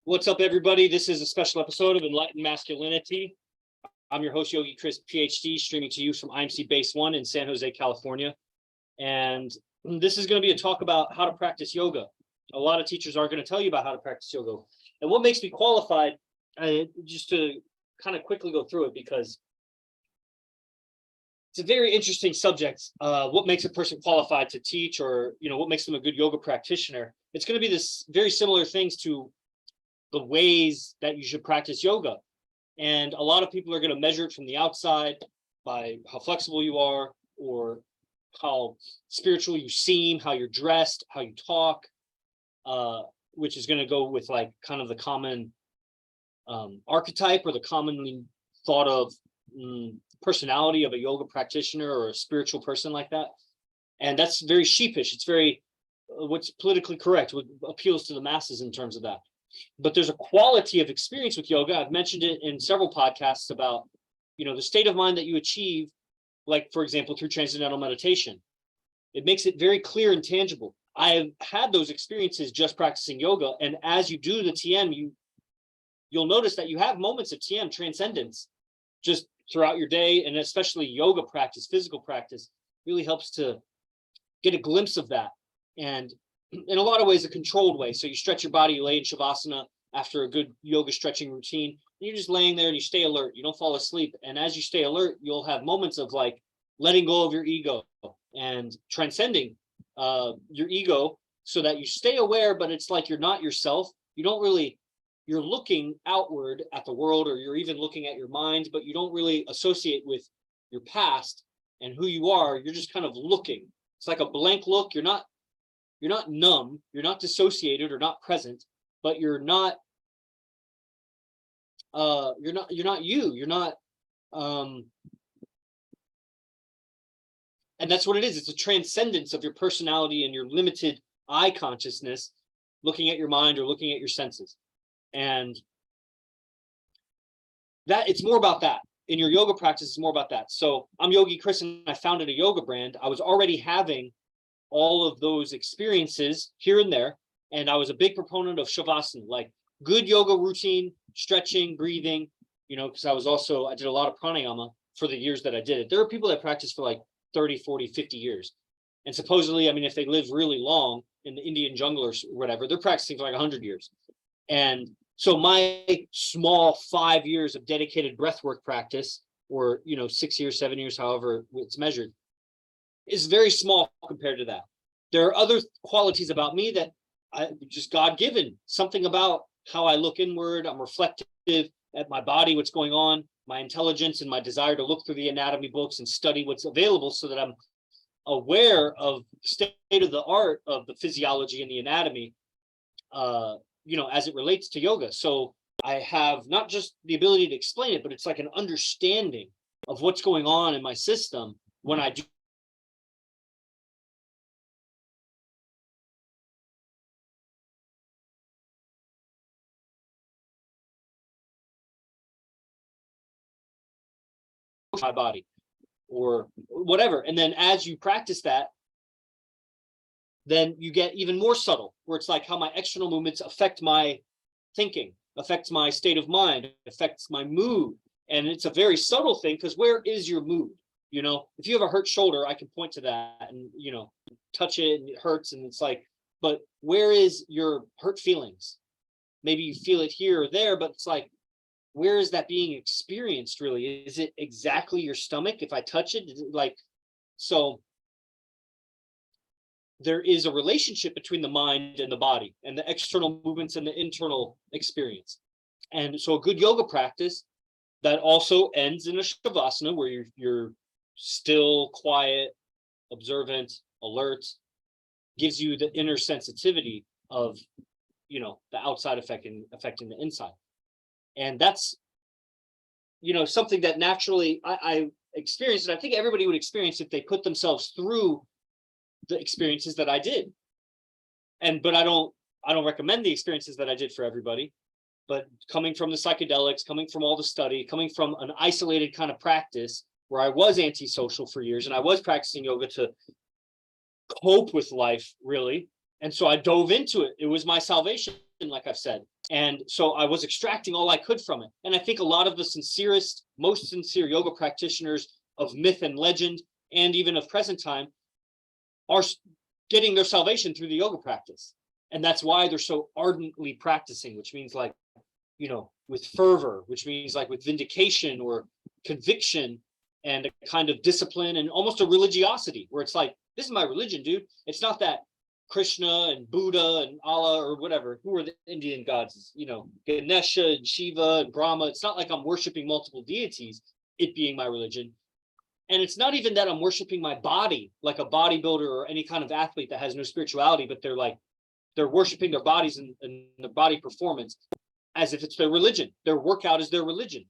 What's up, everybody? This is a special episode of Enlightened Masculinity. I'm your host, Yogi Chris, PhD, streaming to you from IMC Base 1 in San Jose, California. And this is going to be a talk about how to practice yoga. A lot of teachers are going to tell you about how to practice yoga. And what makes me qualified, just to kind of quickly go through it, because it's a very interesting subject. What makes a person qualified to teach, or what makes them a good yoga practitioner? It's going to be this very similar things to the ways that you should practice yoga. And a lot of people are going to measure it from the outside by how flexible you are, or how spiritual you seem, how you're dressed, how you talk, which is going to go with like kind of the common archetype or the commonly thought of personality of a yoga practitioner or a spiritual person like that. And that's very sheepish. It's very what's politically correct, what appeals to the masses in terms of that. But there's a quality of experience with yoga. I've mentioned it in several podcasts about, the state of mind that you achieve, like, for example, through transcendental meditation. It makes it very clear and tangible. I've had those experiences just practicing yoga. And as you do the TM, you'll notice that you have moments of TM transcendence just throughout your day. And especially yoga practice, physical practice, really helps to get a glimpse of that. And in a lot of ways, a controlled way. So you stretch your body, you lay in Shavasana after a good yoga stretching routine. You're just laying there and you stay alert. You don't fall asleep. And as you stay alert, you'll have moments of like letting go of your ego and transcending your ego so that you stay aware, but it's like you're not yourself. You're looking outward at the world, or you're even looking at your mind, but you don't really associate with your past and who you are. You're just kind of looking. It's like a blank look. You're not numb, you're not dissociated or not present, but you're not and that's what it is. It's a transcendence of your personality and your limited eye consciousness, looking at your mind or looking at your senses. And that it's more about that. In your yoga practice, it's more about that. So I'm Yogi Chris, and I founded a yoga brand. I was already having all of those experiences here and there. And I was a big proponent of Shavasana, like good yoga routine, stretching, breathing, because I did a lot of pranayama for the years that I did it. There are people that practice for like 30, 40, 50 years. And supposedly, if they live really long in the Indian jungle or whatever, they're practicing for like 100 years. And so my small 5 years of dedicated breathwork practice, or, 6 years, 7 years, however it's measured, is very small compared to that. There are other qualities about me that I just God-given, something about how I look inward. I'm reflective at my body, what's going on, my intelligence and my desire to look through the anatomy books and study what's available so that I'm aware of the state of the art of the physiology and the anatomy, as it relates to yoga. So I have not just the ability to explain it, but it's like an understanding of what's going on in my system when I do my body or whatever. And then as you practice that, then you get even more subtle, where it's like how my external movements affect my thinking, affects my state of mind, affects my mood. And it's a very subtle thing, because where is your mood? If you have a hurt shoulder, I can point to that and, touch it and it hurts. And it's like, but where is your hurt feelings? Maybe you feel it here or there, but it's like, where is that being experienced really? Is it exactly your stomach? If I touch it, is it like, so there is a relationship between the mind and the body, and the external movements and the internal experience. And so a good yoga practice that also ends in a Shavasana, where you're still, quiet, observant, alert, gives you the inner sensitivity of, the outside affecting the inside. And that's, something that naturally I experienced, and I think everybody would experience if they put themselves through the experiences that I did. But I don't recommend the experiences that I did for everybody. But coming from the psychedelics, coming from all the study, coming from an isolated kind of practice where I was antisocial for years, and I was practicing yoga to cope with life, really. And so I dove into it. It was my salvation. like I've said. And so I was extracting all I could from it. And I think a lot of the sincerest, most sincere yoga practitioners of myth and legend, and even of present time, are getting their salvation through the yoga practice. And that's why they're so ardently practicing, which means like, with fervor, which means like with vindication or conviction and a kind of discipline and almost a religiosity, where it's like, this is my religion, dude. It's not that Krishna and Buddha and Allah or whatever, who are the Indian gods, Ganesha and Shiva and Brahma. It's not like I'm worshiping multiple deities, it being my religion. And it's not even that I'm worshiping my body, like a bodybuilder or any kind of athlete that has no spirituality, but they're worshiping their bodies and their body performance as if it's their religion. Their workout is their religion.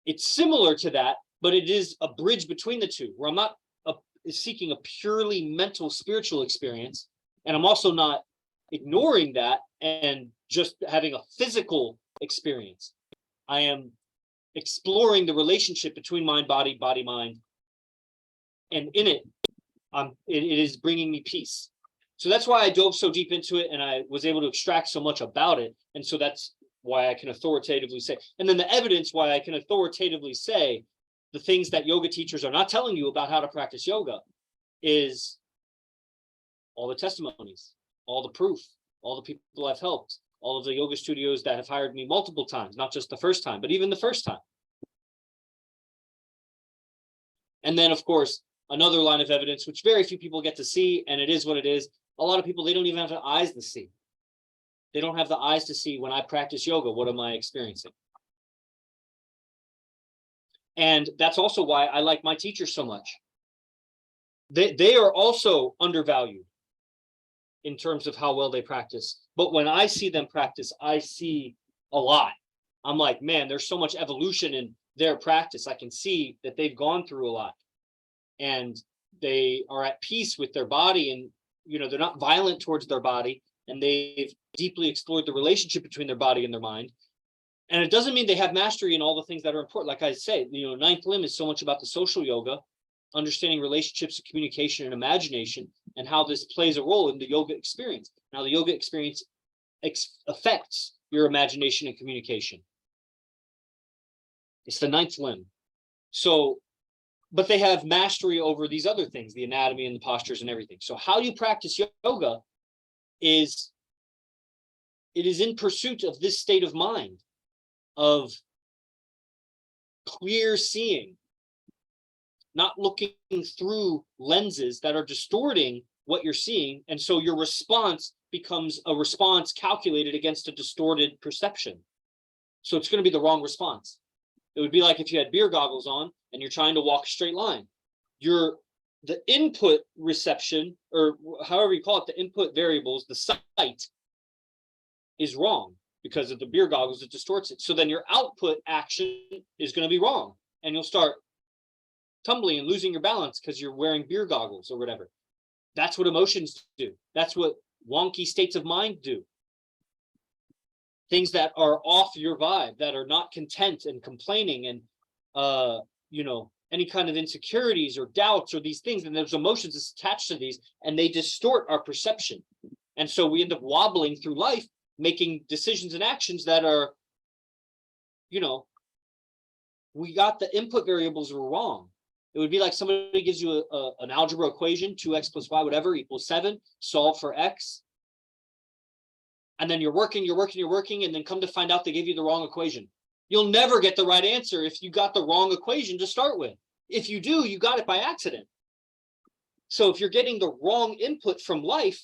It's similar to that, but it is a bridge between the two, where I'm not seeking a purely mental, spiritual experience. And I'm also not ignoring that and just having a physical experience. I am exploring the relationship between mind, body, body, mind. And in it, it is bringing me peace. So that's why I dove so deep into it, and I was able to extract so much about it. And so that's why I can authoritatively say, and then the evidence why I can authoritatively say the things that yoga teachers are not telling you about how to practice yoga is all the testimonies, all the proof, all the people I've helped, all of the yoga studios that have hired me multiple times, not just the first time, but even the first time. And then, of course, another line of evidence, which very few people get to see, and it is what it is. A lot of people, they don't even have the eyes to see. They don't have the eyes to see when I practice yoga, what am I experiencing? And that's also why I like my teachers so much. They are also undervalued in terms of how well they practice. But when I see them practice, I see a lot. I'm like, man, there's so much evolution in their practice. I can see that they've gone through a lot. And they are at peace with their body, and they're not violent towards their body, and they've deeply explored the relationship between their body and their mind. And it doesn't mean they have mastery in all the things that are important. Like I say, ninth limb is so much about the social yoga, understanding relationships, communication, and imagination, and how this plays a role in the yoga experience. Now, the yoga experience affects your imagination and communication. It's the ninth limb. So, but they have mastery over these other things, the anatomy and the postures and everything. So how you practice yoga is, it is in pursuit of this state of mind, of clear seeing, not looking through lenses that are distorting what you're seeing. And so your response becomes a response calculated against a distorted perception. So it's going to be the wrong response. It would be like if you had beer goggles on and you're trying to walk a straight line. The input reception, or however you call it, the input variables, the sight is wrong because of the beer goggles, it distorts it. So then your output action is going to be wrong, and you'll start tumbling and losing your balance because you're wearing beer goggles or whatever. That's what emotions do. That's what wonky states of mind do. Things that are off your vibe, that are not content and complaining and, any kind of insecurities or doubts or these things, and there's emotions attached to these, and they distort our perception. And so we end up wobbling through life, making decisions and actions that are, we got the input variables were wrong. It would be like somebody gives you an algebra equation, 2x plus y, whatever, equals 7, solve for x. And then you're working, and then come to find out they gave you the wrong equation. You'll never get the right answer if you got the wrong equation to start with. If you do, you got it by accident. So if you're getting the wrong input from life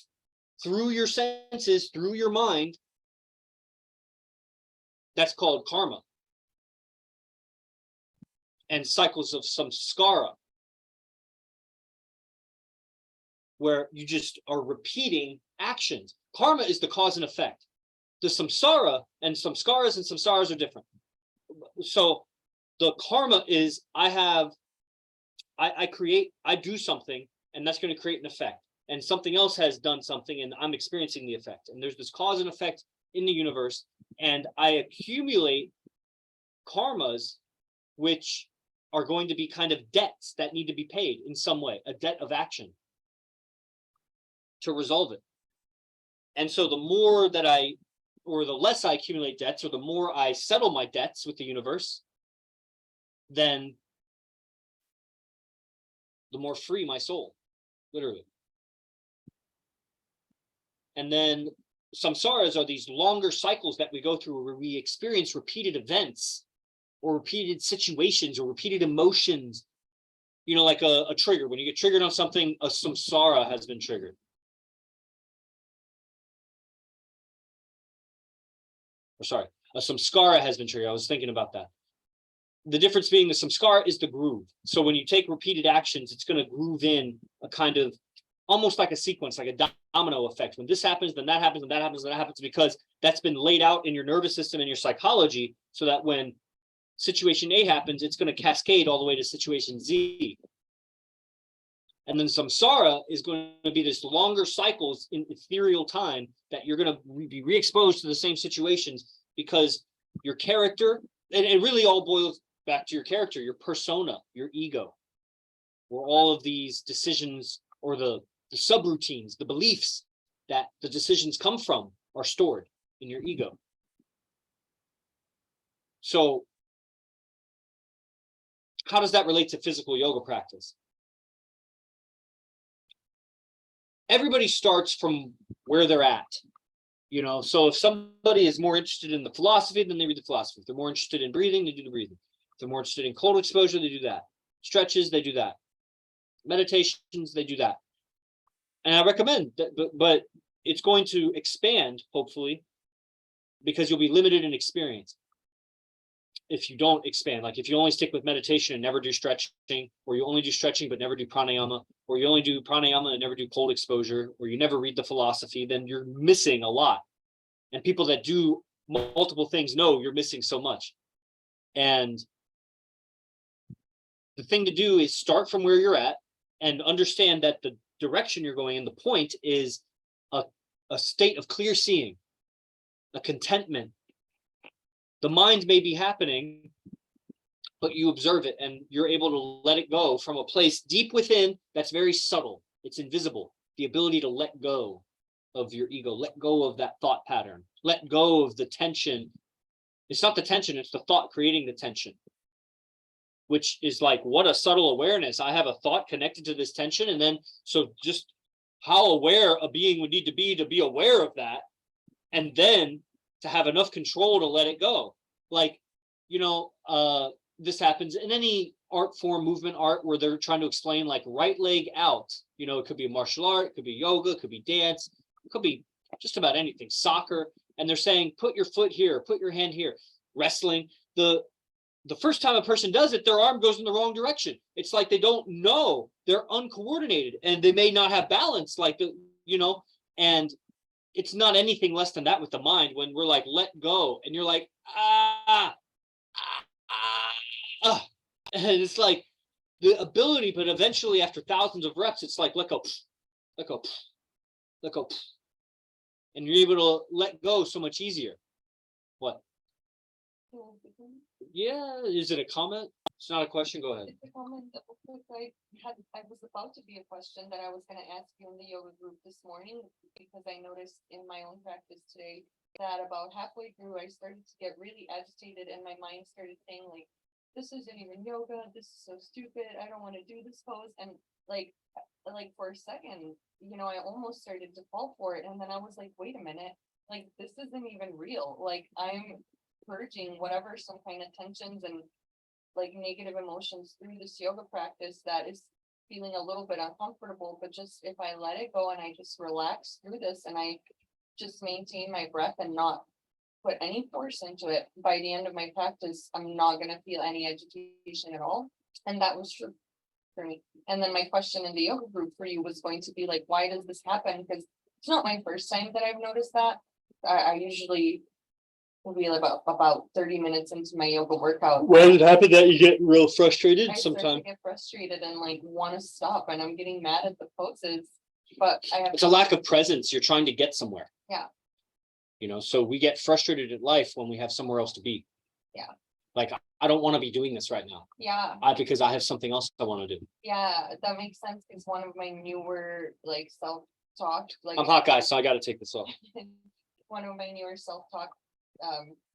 through your senses, through your mind, that's called karma. And cycles of samskara, where you just are repeating actions. Karma is the cause and effect. The samsara and samskaras are different. So the karma is I do something, and that's going to create an effect. And something else has done something, and I'm experiencing the effect. And there's this cause and effect in the universe, and I accumulate karmas, which are going to be kind of debts that need to be paid in some way, a debt of action to resolve it. And so the more that I or the less I accumulate debts, or the more I settle my debts with the universe, then the more free my soul, literally. And then samsaras are these longer cycles that we go through where we experience repeated events or repeated situations or repeated emotions. You know, like a trigger. When you get triggered on something, a samsara has been triggered. Or sorry, a samskara has been triggered. I was thinking about that. The difference being the samskara is the groove. So when you take repeated actions, it's going to groove in a kind of almost like a sequence, like a domino effect. When this happens, then that happens, and that happens, and that happens, because that's been laid out in your nervous system and your psychology, so that when situation A happens, it's going to cascade all the way to situation Z. And then samsara is going to be this longer cycles in ethereal time that you're going to be re-exposed to the same situations, because your character, and it really all boils back to your character, your persona, your ego, where all of these decisions or the subroutines, the beliefs that the decisions come from are stored in your ego. So how does that relate to physical yoga practice? Everybody starts from where they're at, you know. So if somebody is more interested in the philosophy, then they read the philosophy. If they're more interested in breathing, they do the breathing. If they're more interested in cold exposure, they do that. Stretches, they do that. Meditations, they do that. And I recommend that, but it's going to expand, hopefully, because you'll be limited in experience if you don't expand. Like if you only stick with meditation and never do stretching, or you only do stretching but never do pranayama, or you only do pranayama and never do cold exposure, or you never read the philosophy, then you're missing a lot. And people that do multiple things know you're missing so much. And the thing to do is start from where you're at and understand that the direction you're going in, the point is a state of clear seeing, a contentment. The mind may be happening, but you observe it and you're able to let it go from a place deep within that's very subtle. It's invisible. The ability to let go of your ego, let go of that thought pattern, let go of the tension. It's not the tension, it's the thought creating the tension, which is like, what a subtle awareness. I have a thought connected to this tension. And then, so just how aware a being would need to be aware of that. And then to have enough control to let it go. Like, you know, this happens in any art form, movement art, where they're trying to explain like right leg out. You know, it could be a martial art, it could be yoga, it could be dance, it could be just about anything, soccer. And they're saying, put your foot here, put your hand here. Wrestling, the first time a person does it, their arm goes in the wrong direction. It's like they don't know, they're uncoordinated, and they may not have balance, like the, you know, and it's not anything less than that with the mind. When we're like, let go, and you're like, and it's like the ability, but eventually after thousands of reps, it's like, let go, let go, let go. And you're able to let go so much easier. What? Yeah, is it a comment? It's not a question. Go ahead. It's a comment. I was about to be a question that I was going to ask you in the yoga group this morning, because I noticed in my own practice today that about halfway through I started to get really agitated, and my mind started saying like, this isn't even yoga, this is so stupid, I don't want to do this pose. And like for a second, you know, I almost started to fall for it, and then I was like, wait a minute, like this isn't even real. Like I'm purging whatever, some kind of tensions and like negative emotions through this yoga practice that is feeling a little bit uncomfortable. But just if I let it go and I just relax through this and I just maintain my breath and not put any force into it, by the end of my practice, I'm not going to feel any agitation at all. And that was true for me. And then my question in the yoga group for you was going to be like, why does this happen? Because it's not my first time that I've noticed that. I usually will be about 30 minutes into my yoga workout. Why did it happen that you get real frustrated I start to sometimes? get frustrated and like want to stop, and I'm getting mad at the poses, but I have It's a lack of presence. You're trying to get somewhere. Yeah. You know, so we get frustrated at life when we have somewhere else to be. Yeah. Like, I don't want to be doing this right now. Yeah. Because I have something else I want to do. Yeah, that makes sense, because one of my newer like self-talk, like I'm hot, guys, so I got to take this off. one of my newer self-talk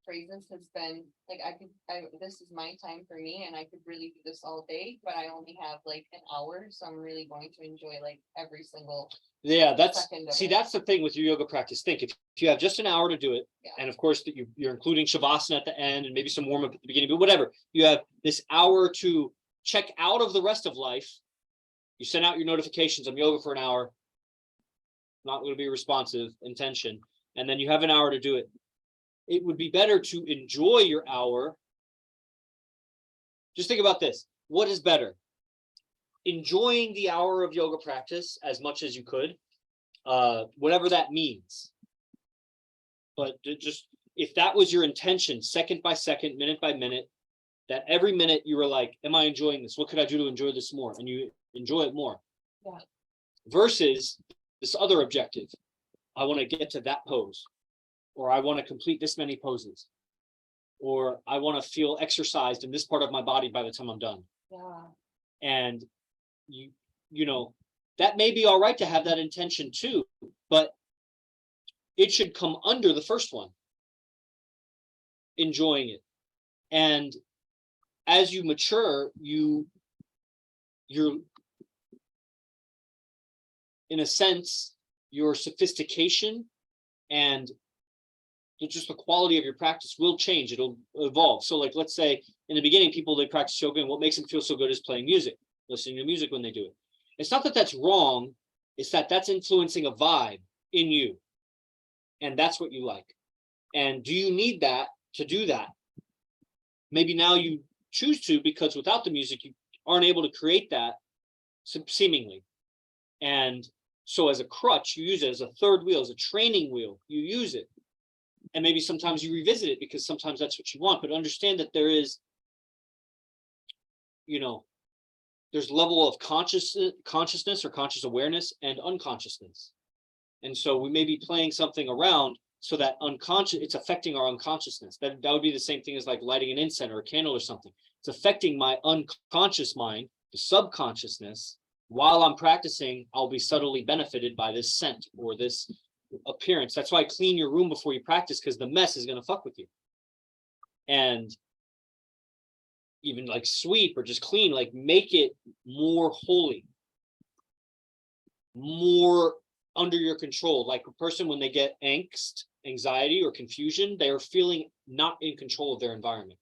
phrases has been like, this is my time for me and I could really do this all day, but I only have like an hour, so I'm really going to enjoy like every single Yeah, second of see, it. that's the thing with your yoga practice. Think if you have just an hour to do it, Yeah. and of course that you're including shavasana at the end and maybe some warm up at the beginning, but whatever, you have this hour to check out of the rest of life. You send out your notifications. I'm yoga for an hour. Not going to be responsive, intention, and then you have an hour to do it. It would be better to enjoy your hour. Just think about this. What is better? Enjoying the hour of yoga practice as much as you could, whatever that means. But just, if that was your intention, second by second, minute by minute, that every minute you were like, am I enjoying this? What could I do to enjoy this more? And you enjoy it more. Yeah. Versus this other objective. I want to get to that pose, or I want to complete this many poses, or I want to feel exercised in this part of my body by the time I'm done. Yeah. And you know, that may be all right to have that intention too, but it should come under the first one, enjoying it. And as you mature, you're in a sense, your sophistication and just the quality of your practice will change. It'll evolve. So like, let's say in the beginning, people, they practice yoga and what makes them feel so good is playing music, listening to music when they do it. It's not that that's wrong. It's that that's influencing a vibe in you. And that's what you like. And do you need that to do that? Maybe now you choose to, because without the music, you aren't able to create that seemingly. And so as a crutch, you use it as a third wheel, as a training wheel, you use it. And maybe sometimes you revisit it because sometimes that's what you want, but understand that there is, there's level of consciousness or conscious awareness and unconsciousness. And so we may be playing something around so that it's affecting our unconsciousness. That would be the same thing as like lighting an incense or a candle or something. It's affecting my unconscious mind, the subconsciousness. While I'm practicing, I'll be subtly benefited by this scent or this appearance. That's why I clean your room before you practice, because the mess is going to fuck with you. And even like sweep or just clean, like make it more holy, more under your control. Like a person, when they get angst, anxiety, or confusion, they are feeling not in control of their environment.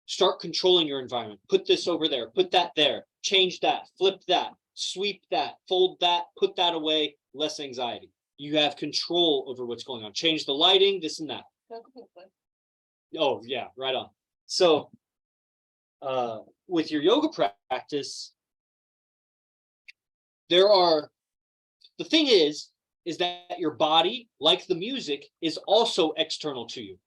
Start controlling your environment. Put this over there, put that there, change that, flip that, sweep that, fold that, put that away, less anxiety. You have control over what's going on. Change the lighting, this and that. Oh yeah, right on. So with your yoga practice, the thing is that your body, like the music, is also external to you.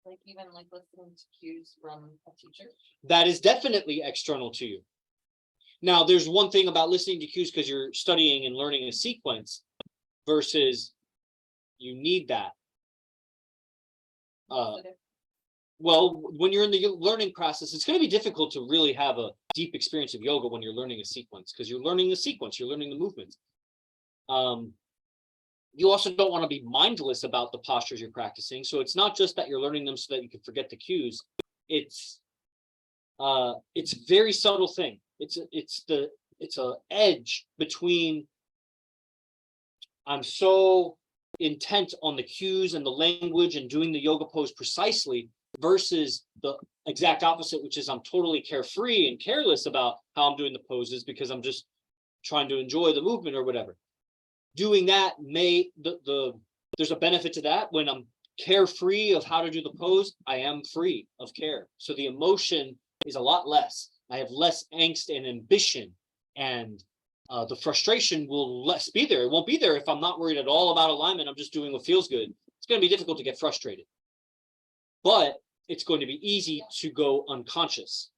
Like even like listening to cues from a teacher? That is definitely external to you. Now, there's one thing about listening to cues because you're studying and learning a sequence versus you need that. Well, when you're in the learning process, it's going to be difficult to really have a deep experience of yoga when you're learning a sequence, because you're learning the sequence, you're learning the movements. You also don't want to be mindless about the postures you're practicing. So it's not just that you're learning them so that you can forget the cues. It's a very subtle thing. It's a edge between I'm so intent on the cues and the language and doing the yoga pose precisely versus the exact opposite, which is I'm totally carefree and careless about how I'm doing the poses because I'm just trying to enjoy the movement or whatever. Doing that there's a benefit to that. When I'm carefree of how to do the pose, I am free of care. So the emotion is a lot less. I have less angst and ambition, and the frustration will less be there. It won't be there if I'm not worried at all about alignment. I'm just doing what feels good. It's going to be difficult to get frustrated, but it's going to be easy to go unconscious.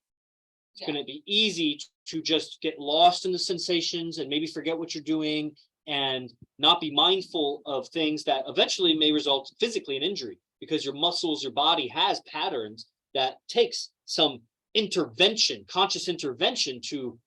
It's going to be easy to just get lost in the sensations and maybe forget what you're doing and not be mindful of things that eventually may result physically in injury, because your muscles, your body has patterns that takes some intervention, conscious intervention to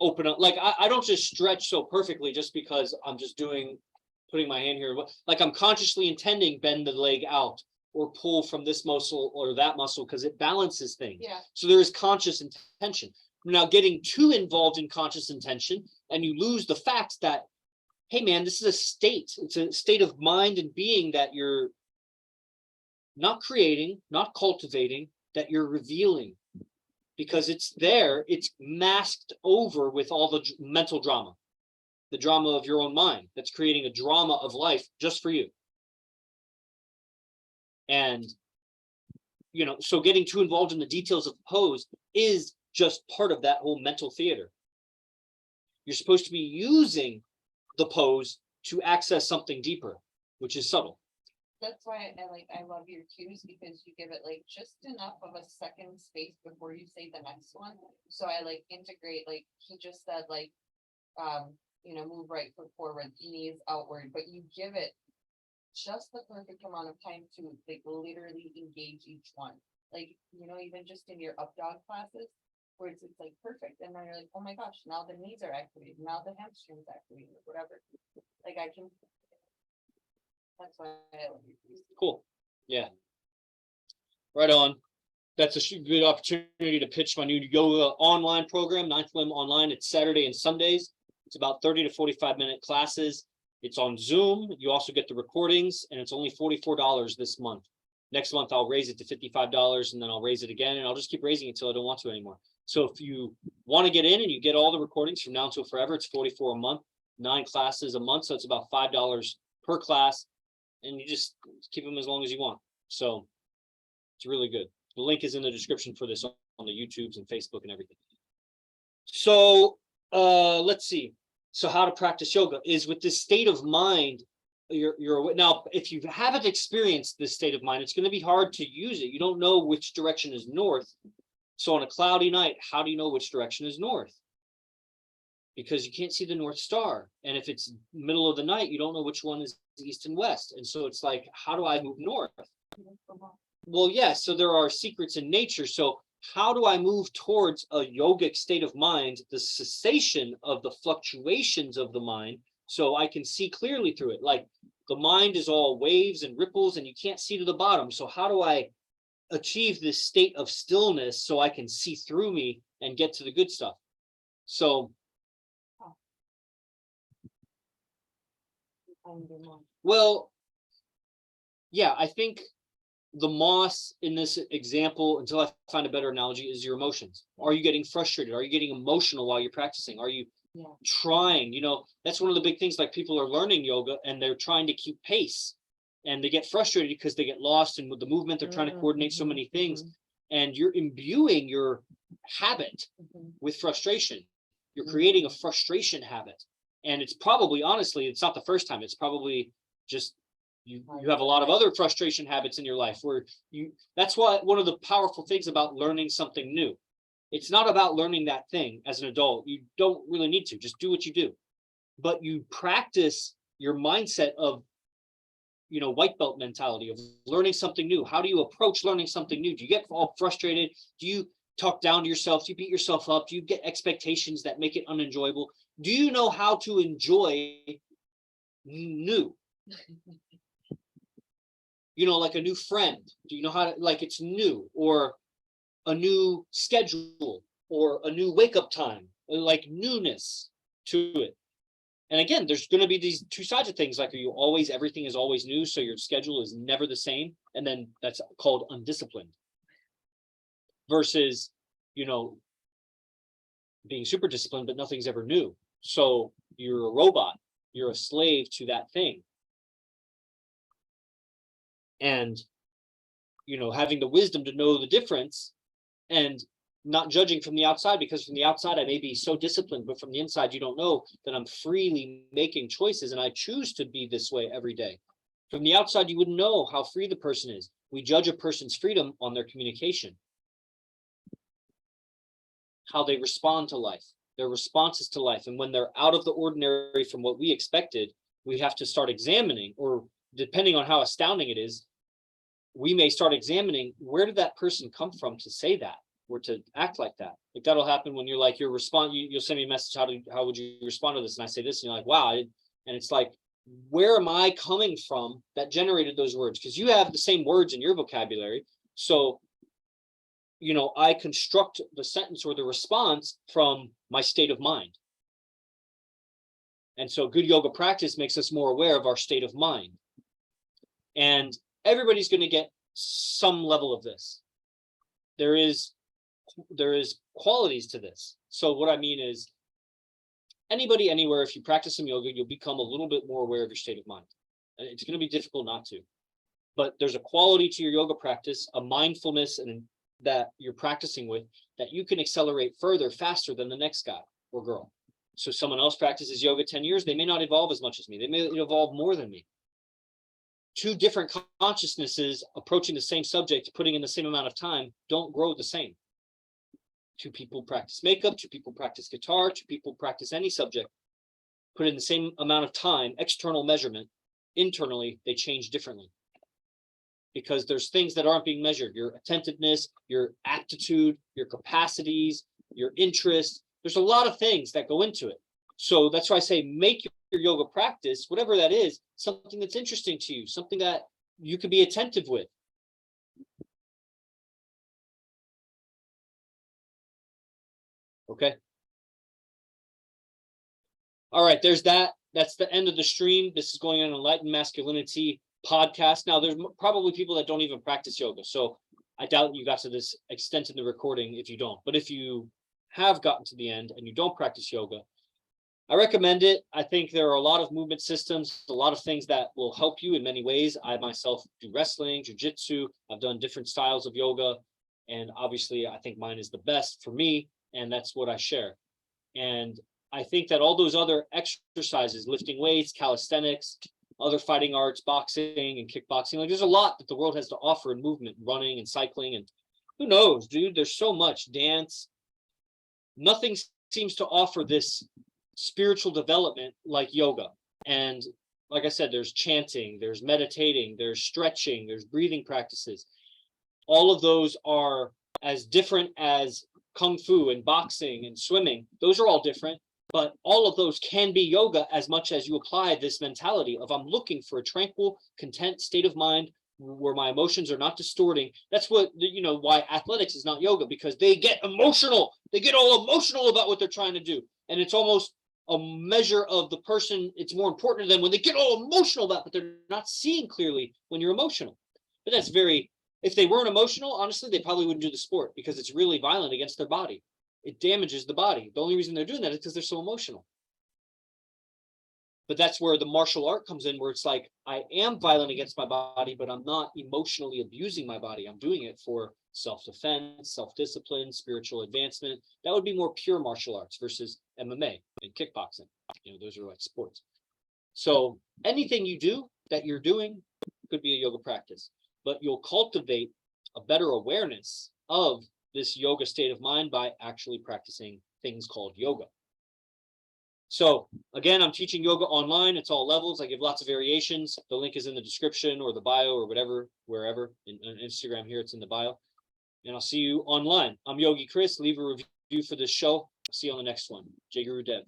open up. Like I don't just stretch so perfectly just because I'm just putting my hand here. Like I'm consciously intending bend the leg out or pull from this muscle or that muscle because it balances things. Yeah. So there is conscious intention. Now getting too involved in conscious intention and you lose the fact that, hey man, this is a state. It's a state of mind and being that you're not creating, not cultivating, that you're revealing. Because it's there, it's masked over with all the mental drama, the drama of your own mind that's creating a drama of life just for you. And, so getting too involved in the details of the pose is just part of that whole mental theater. You're supposed to be using the pose to access something deeper, which is subtle. That's why I love your cues, because you give it like just enough of a second space before you say the next one. So I like integrate, like he just said, like, move right foot forward, knees outward, but you give it just the perfect amount of time to like literally engage each one. Like, even just in your up dog classes, where it's like perfect. And then you're like, oh my gosh, now the knees are activated, now the hamstrings activated, or whatever. Like I can. That's why I love you. Cool. Yeah. Right on. That's a good opportunity to pitch my new yoga online program, Ninth Limb Online. It's Saturday and Sundays. It's about 30 to 45-minute classes. It's on Zoom. You also get the recordings, and it's only $44 this month. Next month, I'll raise it to $55, and then I'll raise it again, and I'll just keep raising it until I don't want to anymore. So if you want to get in and you get all the recordings from now until forever, it's $44 a month, 9 classes a month. So it's about $5 per class. And you just keep them as long as you want. So it's really good. The link is in the description for this on the YouTubes and Facebook and everything. So let's see. So how to practice yoga is with this state of mind. You're now, if you haven't experienced this state of mind, it's going to be hard to use it. You don't know which direction is north. So on a cloudy night, how do you know which direction is north? Because you can't see the North Star. And if it's middle of the night, you don't know which one is east and west. And so it's like, how do I move north? Well, yes, so there are secrets in nature. So how do I move towards a yogic state of mind, the cessation of the fluctuations of the mind, so I can see clearly through it? Like the mind is all waves and ripples and you can't see to the bottom. So how do I achieve this state of stillness so I can see through me and get to the good stuff? So well, yeah, I think the moss in this example, until I find a better analogy, is your emotions. Are you getting frustrated? Are you getting emotional while you're practicing? Are you trying? That's one of the big things, like people are learning yoga and they're trying to keep pace and they get frustrated because they get lost in with the movement. They're trying to coordinate so many things and you're imbuing your habit with frustration. You're creating a frustration habit. And it's probably, honestly, it's not the first time. It's probably just you have a lot of other frustration habits in your life where that's why one of the powerful things about learning something new. It's not about learning that thing as an adult. You don't really need to. Just do what you do. But you practice your mindset of, white belt mentality of learning something new. How do you approach learning something new? Do you get all frustrated? Do you talk down to yourself? Do you beat yourself up? Do you get expectations that make it unenjoyable? Do you know how to enjoy new? Like a new friend. Do you know how to, like it's new, or a new schedule, or a new wake up time, like newness to it? And again, there's going to be these two sides of things. Like, are you always, everything is always new, so your schedule is never the same? And then that's called undisciplined. Versus, being super disciplined, but nothing's ever new. So you're a robot, you're a slave to that thing. And, having the wisdom to know the difference and not judging from the outside, because from the outside I may be so disciplined, but from the inside you don't know that I'm freely making choices and I choose to be this way every day. From the outside you wouldn't know how free the person is. We judge a person's freedom on their communication, how they respond to life, their responses to life. And when they're out of the ordinary from what we expected, we have to start examining, or depending on how astounding it is, we may start examining, where did that person come from to say that? were to act like that. Like that'll happen when you're like, you'll send me a message, how would you respond to this? And I say this, and you're like, wow. And it's like, where am I coming from that generated those words? Because you have the same words in your vocabulary. So, you know, I construct the sentence or the response from my state of mind. And so good yoga practice makes us more aware of our state of mind. And everybody's going to get some level of this. There is qualities to this. So what I mean is, anybody, anywhere, if you practice some yoga, you'll become a little bit more aware of your state of mind. And it's going to be difficult not to. But there's a quality to your yoga practice, a mindfulness and that you're practicing with, that you can accelerate further, faster than the next guy or girl. So someone else practices yoga 10 years, they may not evolve as much as me. They may evolve more than me. Two different consciousnesses approaching the same subject, putting in the same amount of time, don't grow the same. Two people practice makeup, two people practice guitar, two people practice any subject, put in the same amount of time, external measurement, internally, they change differently. Because there's things that aren't being measured, your attentiveness, your aptitude, your capacities, your interest. There's a lot of things that go into it. So that's why I say make your yoga practice, whatever that is, something that's interesting to you, something that you could be attentive with. Okay. All right, there's that. That's the end of the stream. This is going on Enlightened Masculinity podcast. Now, there's probably people that don't even practice yoga. So I doubt you got to this extent in the recording if you don't. But if you have gotten to the end and you don't practice yoga, I recommend it. I think there are a lot of movement systems, a lot of things that will help you in many ways. I myself do wrestling, jujitsu. I've done different styles of yoga. And obviously, I think mine is the best for me. And that's what I share. And I think that all those other exercises, lifting weights, calisthenics, other fighting arts, boxing and kickboxing, like there's a lot that the world has to offer in movement, running and cycling. And who knows, dude, there's so much. Dance. Nothing seems to offer this spiritual development like yoga. And like I said, there's chanting, there's meditating, there's stretching, there's breathing practices. All of those are as different as kung fu and boxing and swimming. Those are all different, but all of those can be yoga as much as you apply this mentality of I'm looking for a tranquil, content state of mind where my emotions are not distorting. That's what, you know, why athletics is not yoga, because they get emotional. They get all emotional about what they're trying to do. And it's almost a measure of the person. It's more important to them when they get all emotional about, but they're not seeing clearly when you're emotional. But that's very, if they weren't emotional, honestly, they probably wouldn't do the sport because it's really violent against their body. It damages the body. The only reason they're doing that is because they're so emotional. But that's where the martial art comes in, where it's like, I am violent against my body, but I'm not emotionally abusing my body. I'm doing it for self-defense, self-discipline, spiritual advancement. That would be more pure martial arts versus MMA and kickboxing. You know, those are like sports. So anything you do that you're doing could be a yoga practice, but you'll cultivate a better awareness of this yoga state of mind by actually practicing things called yoga. So again, I'm teaching yoga online. It's all levels. I give lots of variations. The link is in the description or the bio or whatever, wherever. In Instagram here, it's in the bio. And I'll see you online. I'm Yogi Chris. Leave a review for this show. I'll see you on the next one. Jai Guru Dev.